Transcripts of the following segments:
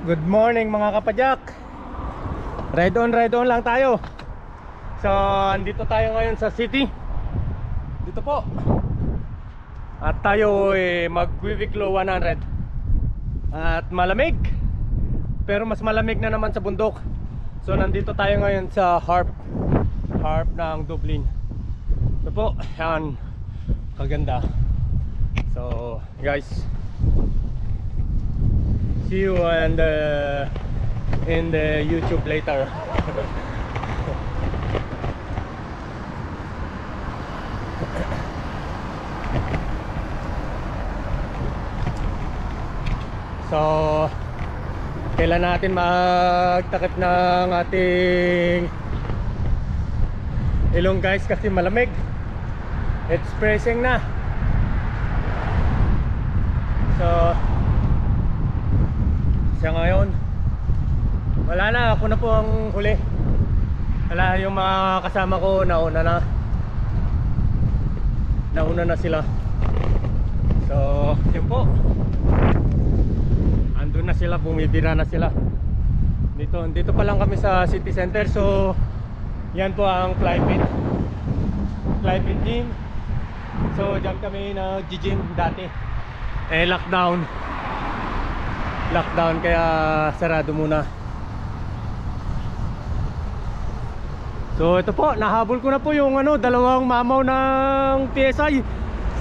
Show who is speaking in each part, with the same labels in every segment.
Speaker 1: Good morning mga kapadyak. Ride on lang tayo. So, andito tayo ngayon sa city. Dito po. At tayo mag-Wiklo 100. At malamig. Pero mas malamig na naman sa bundok. So, nandito tayo ngayon sa Harp ng Dublin. Ito po, yan. Kaganda. So, guys, see you in the YouTube later. So, kailan natin magtakip ng ating ilong guys kasi malamig. It's freezing na. So, siya ngayon wala na, ako na po ang huli. Wala, yung mga kasama ko nauna na sila. So yun po, andun na sila, bumibira na sila. Dito pa lang kami sa city center. So yan po ang Flypit gym. So dyan kami nag-gym dati. Lockdown kaya sarado muna. So ito po, nahabol ko na po yung dalawang mamaw ng PSI.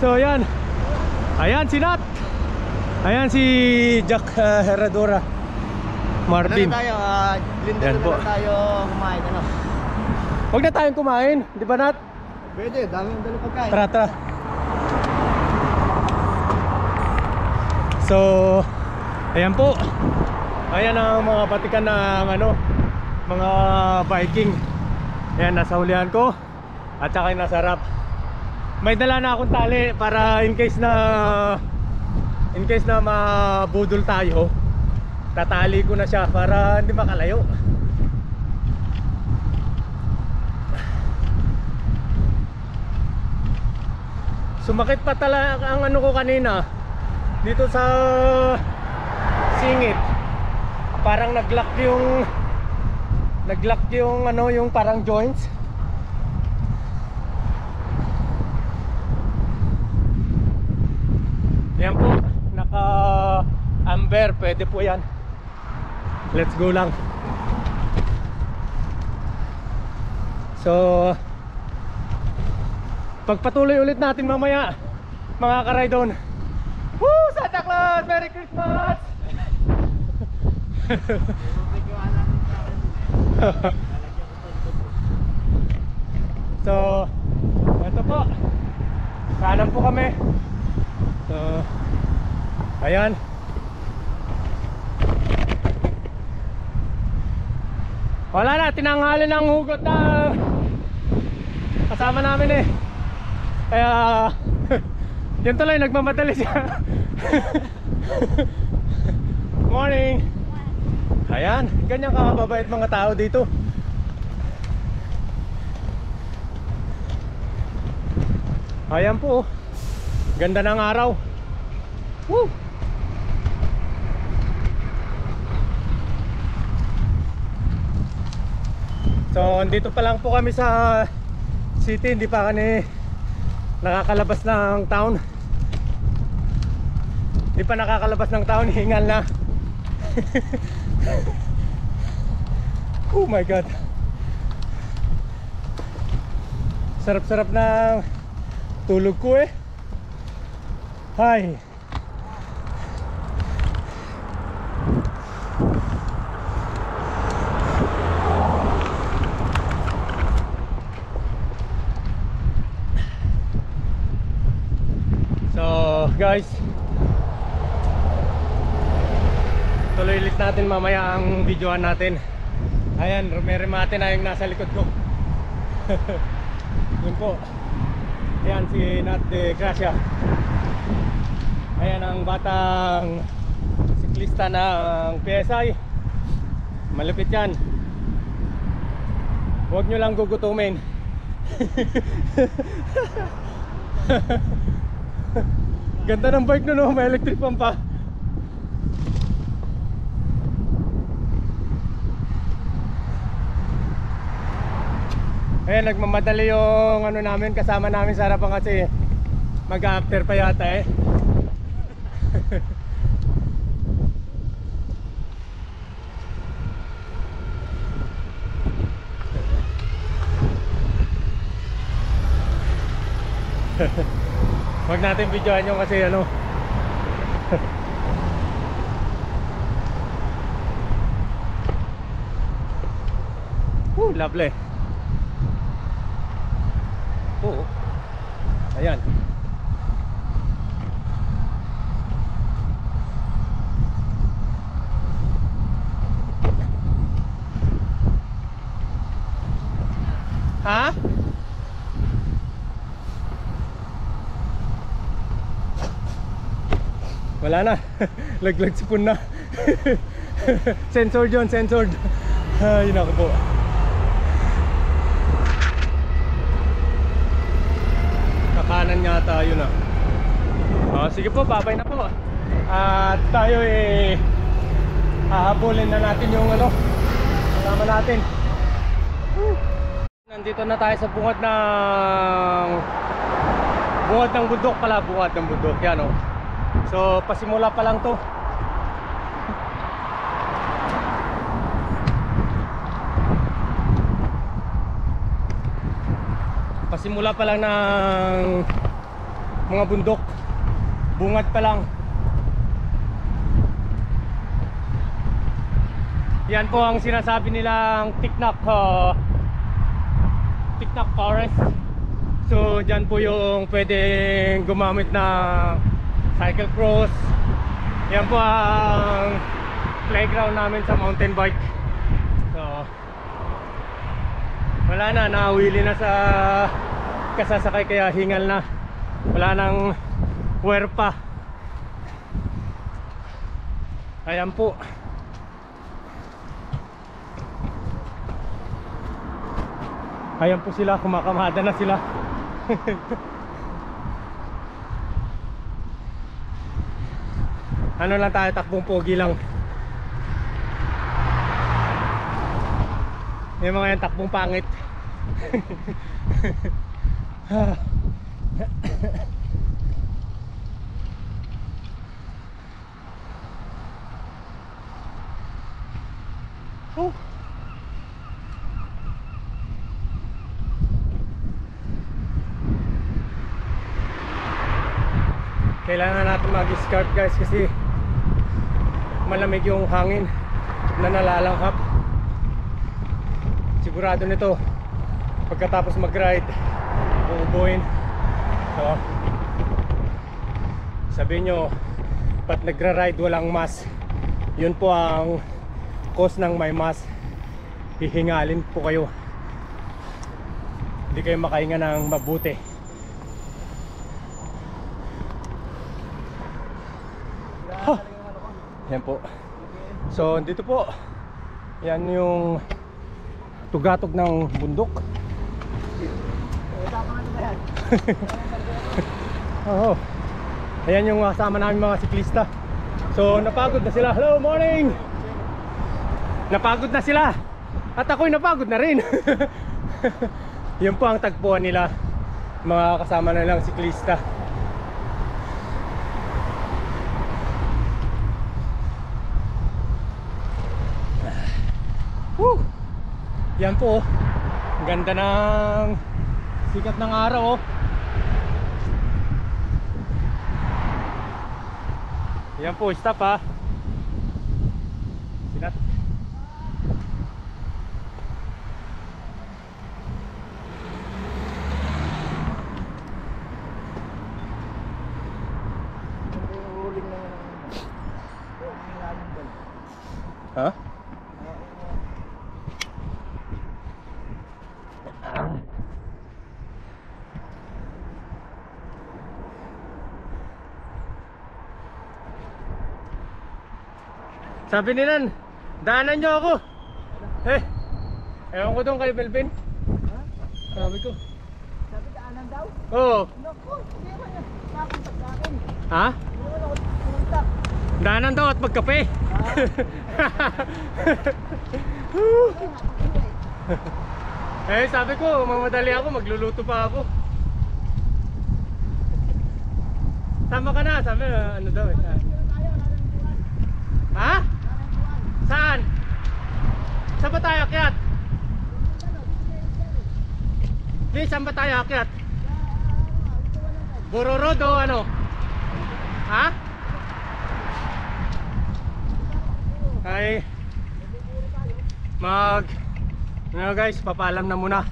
Speaker 1: So ayan. Ayan si Nat. Ayan si Jack Herradura. Martin.
Speaker 2: Ano tayo? Lindero na lang tayo kumain, ano?
Speaker 1: Huwag na tayong kumain, di ba Nat?
Speaker 2: Pwede, daming dalo pagkain.
Speaker 1: Tara. So ayan po. Ayan ang mga batikan ng mga Viking. Ayan, nasa hulihan ko. At saka yung nasa harap. May dala na akong tali para in case na mabudol tayo, tatali ko na siya para hindi makalayo. Sumakit pa talaga ang ko kanina dito sa singit. Parang nag-lock yung yung parang joints. Yan po, naka amber, pwede po yan. Let's go lang. So pagpatuloy ulit natin mamaya mga ka-ride-on. Woo! Santa Claus! Merry Christmas! So ito po, kanan po kami. So ayan. Wala na, tinanghali ng hugot na kasama namin kaya yun tuloy, nagmamadali siya. Morning. Ayan, ganyan kakababait mga tao dito. Ayan po, ganda ng araw. Woo! So andito pa lang po kami sa city, hindi pa kami nakakalabas ng town. Hindi pa nakakalabas ng town, hingal na. Oh my god, sarap-sarap ng tulog ko Hi. So guys, tuloy ulit natin mamaya ang videoan natin. Ayan, rumeremate na yung nasa likod ko. Yun po. Ayan si Nat de Gracia. Ayan ang batang siklista ng PSI. Malupit yan. Huwag nyo lang gugutumin. Ganda ng bike no, may electric pump pa. Ayan, nagmamadali yung ano namin, kasama namin sa harapan kasi mag-after pa yata eh. Wag natin videoan yung kasi ano. Lovely. Oo. Ayan. Ha? Wala na. Laglag sipon na. Censored yun, censored. Ay, naku po. Kakanan nga tayo na. Sige po, babay na po. At tayo hahabulin na natin yung ano, kasama natin. Nandito na tayo sa bungad ng bundok pala, bungad ng bundok. Yan o. So, pasimula pa lang to. Pasimula pa lang ng mga bundok. Bungad pa lang. Yan po ang sinasabi nilang Tiknak Forest. So dyan po yung pwedeng gumamit na cycle cross. Yan po ang playground namin sa mountain bike. So wala na, nawili na sa kasasakay kaya hingal na. Wala nang wear pa. Ayan po. Ayan po sila, kumakamada na sila. Ano lang tayo, takbong pogi lang. Yung mga yan, takbong pangit. Oh. Kailangan natin mag-scarf guys kasi malamig yung hangin na nalalanghap. Sigurado nito pagkatapos mag-ride uubuin. So sabihin nyo, ba't nagra-ride walang mask? Yun po ang cause ng may mask. Hihingalin po kayo, hindi kayo makahinga ng mabuti. Yan po. So dito po, yan yung tugatog ng bundok. Oh, ayan yung kasama namin mga siklista. So napagod na sila. Hello, morning. Napagod na sila. At ako'y napagod na rin. Yun po ang tagpuan nila, mga kasama na lang siklista. Yan po, ang ganda ng sikat ng araw. Yan po, stop ha. Sinat. Ha? Sabi nila, daanan nyo ako. Ewan ko doon kay Belvin. Sabi ko.
Speaker 2: Sabi daanan daw?
Speaker 1: Oo.
Speaker 2: Naku, hindi mo na nakuntak sa akin.
Speaker 1: Ha?
Speaker 2: Hindi mo na nakuntak.
Speaker 1: Daanan daw at magkape. Eh, sabi ko, mamadali ako, magluluto pa ako. Tama ka na, sabi, ano daw eh. Ha? Saan? Saan ba tayo akyat? Di, saan ba tayo akyat? Bororo o ano? Ha? Ay, ano guys, papaalam na muna.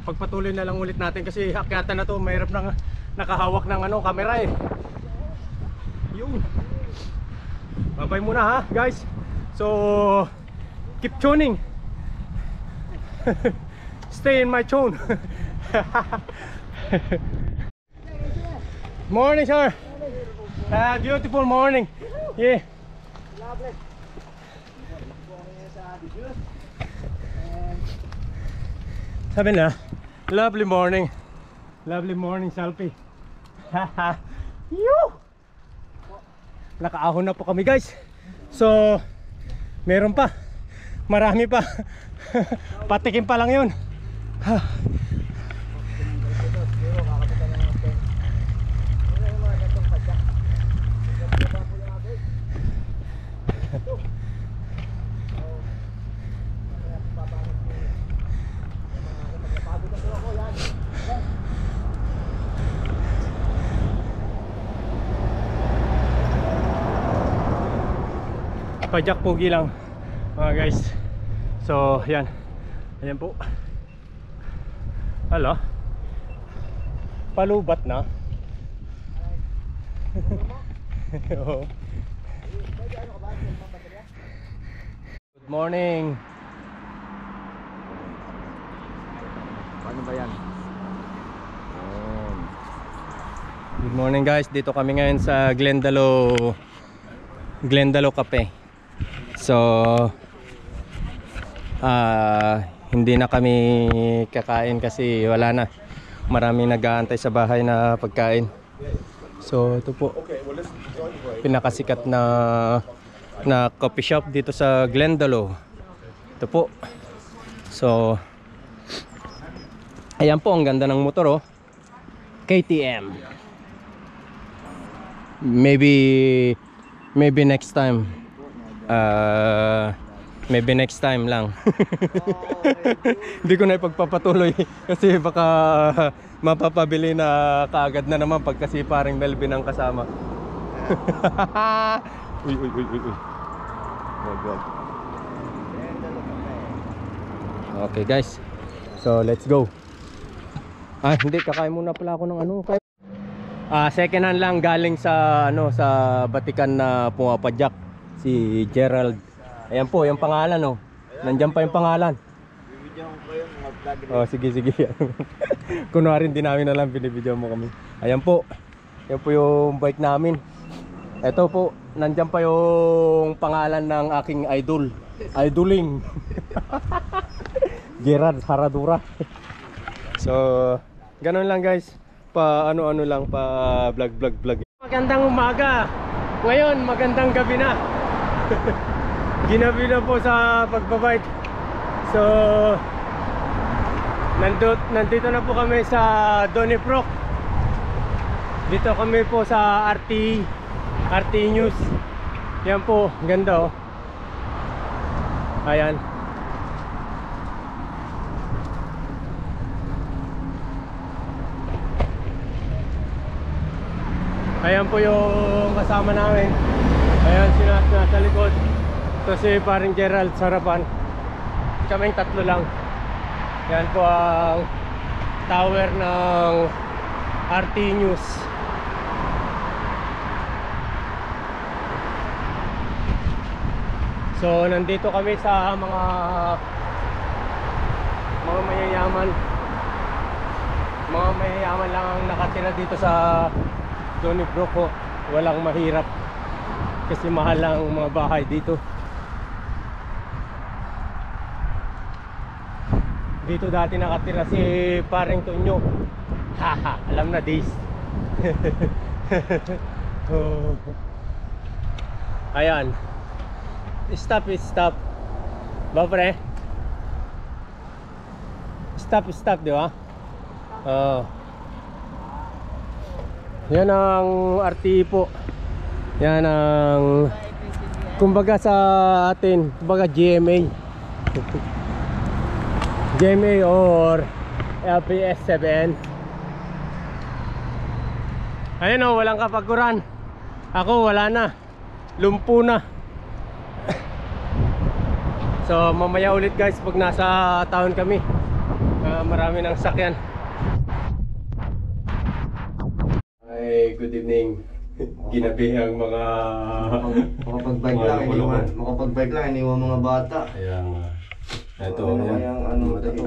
Speaker 1: Pagpatuloy na lang ulit natin kasi akyatan na to, mahirap nang nakahawak ng ano, camera eh. Yun. Bye-bye muna ha guys. So keep tuning. Stay in my tune. Morning sir. Beautiful morning. Yeah.
Speaker 2: Lovely.
Speaker 1: Sabi na, lovely morning. Lovely morning selfie. Yoo! Nakaahon na po kami guys. So meron pa, marami pa. Patikim pa lang yun. Pajak pogi lang mga guys. So yan, ayan po. Hala, palubat na. Oo. Good morning.
Speaker 2: Paano ba yan?
Speaker 1: Good morning guys, dito kami ngayon sa Glendalo Cafe. So hindi na kami kakain kasi wala na, maraming nag-aantay sa bahay na pagkain. So ito po, pinakasikat na coffee shop dito sa Glendalo. Ito po. So ayan po, ang ganda ng motor oh. KTM. Maybe next time. Maybe next time lang. Hindi ko na ipagpapatuloy kasi baka mapapabili na kaagad na naman pag kasi paring Melvin ang kasama. Uy. Oh God. Okay guys, so let's go. Hindi, kakain muna pala ako ng ano. Second hand lang, galing sa sa Batikan na pumapadyak, si Gerald. Ayan po yung pangalan oh. Nandiyan pa yung pangalan. Oh, sige. Kunwari din namin na lang, binibidyo mo kami. Ayan po. Yan po yung bike namin. Ito po, nandiyan pa yung pangalan ng aking idoling. Gerard Haradura. So, ganun lang guys. Pa ano lang, pa vlog. Magandang umaga. Ngayon, magandang gabi na. Ginabi na po sa pagbabike. So nandito na po kami sa Donnybrook. Dito kami po sa RT News. Yan po, ganda oh. Ayan. Ayan po yung kasama namin. Ayan sila nasa likod. Ito si paring Gerald sa harapan. Kaming tatlo lang. Yan po ang tower ng RT News. So nandito kami sa mga mayayaman. Mga mayayaman lang ang nakatira dito sa Donnybrook po. Walang mahirap kasi mahal lang ang mga bahay dito. Dito dati nakatira si paring Tonyo. Haha, alam na this. Oh. Ayan. Stop. Ba pre? stop, di ba? Oo. Yan ang RTE po. Yan ang kumbaga sa atin, kumbaga GMA. GMA or LPS7. Ayun o, walang kapaguran. Ako wala na. Lumpo na. So mamaya ulit guys pag nasa town kami. Marami ng sakyan. Ay, good evening. Ginabi ang mga
Speaker 2: Makapag-bike
Speaker 1: mga
Speaker 2: lang,
Speaker 1: loko-loko.
Speaker 2: makapag-bike lang, iniwan mga bata.
Speaker 1: Kaya nga. Ito,
Speaker 2: Ano
Speaker 1: yan.
Speaker 2: kayang ano tayo?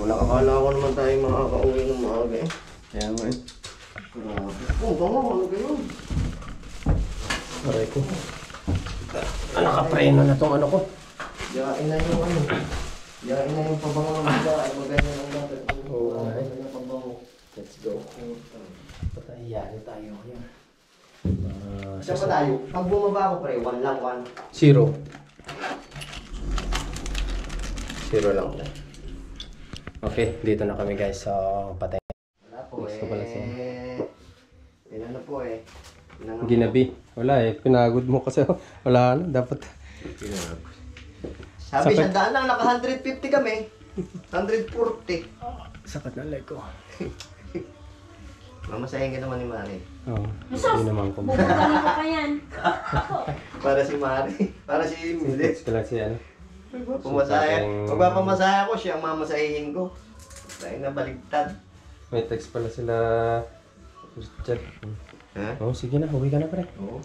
Speaker 2: Wala akala ko naman tayo makakauwi ng maaga eh.
Speaker 1: Kaya nga eh.
Speaker 2: Grabe. Oh, bango, ano ba yun?
Speaker 1: Aray ko. Nakapreno na tong ano ko.
Speaker 2: Yain na yung ano. Yain na yung pabango ng bata. Maganda ng bata.
Speaker 1: Oo.
Speaker 2: Yung pabango.
Speaker 1: Let's go. Patayan tayo. Yan.
Speaker 2: Saan pa tayo? Pag bumaba ako pre, 1 lang, 1.
Speaker 1: Zero. Zero lang. Okay, dito na kami guys. So, patay.
Speaker 2: Wala po
Speaker 1: Gusto pala siya.
Speaker 2: Ilan na po eh.
Speaker 1: Ginabi. Wala eh. Pinagod mo kasi. Wala na. Dapat.
Speaker 2: Sabi,
Speaker 1: Sakit.
Speaker 2: sandaan lang, naka 150 kami. 140.
Speaker 1: Sakat na leg ko.
Speaker 2: Mamasahin ka naman ni Mari.
Speaker 1: Oo. Hindi naman ko.
Speaker 3: Bubukani ko pa yan.
Speaker 2: Para si Mari. Para si Emily.
Speaker 1: Text ko lang si ano.
Speaker 2: Pumasaya. Magpapamasaya ko, siya ang mamasahin ko. Dahil na baligtad.
Speaker 1: May text pala sila. Richard.
Speaker 2: Ha?
Speaker 1: Oh, sige na. Uwi ka na pre.
Speaker 2: Oo.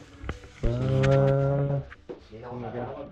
Speaker 1: Ah.
Speaker 2: Hindi na ako magagawa.